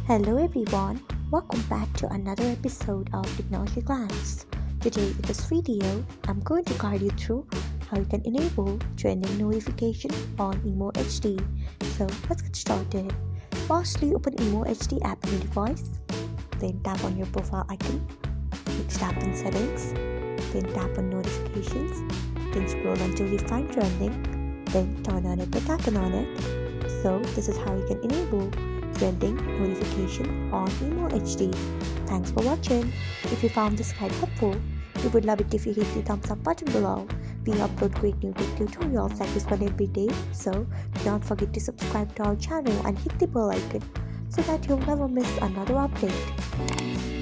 Hello everyone, welcome back to another episode of Technologyglance. Today in this video, I'm going to guide you through how you can enable trending notification on Imo HD. So let's get started. Firstly, open Imo HD app on your device, then tap on your profile icon, next tap on settings, then tap on notifications, then scroll until you find trending, then turn on it by tapping on it. So this is how you can enable trending notification on Imo HD. Thanks for watching. If you found this guide helpful, we would love it if you hit the thumbs up button below. We upload great new tech tutorials like this one every day, so don't forget to subscribe to our channel and hit the bell icon so that you'll never miss another update.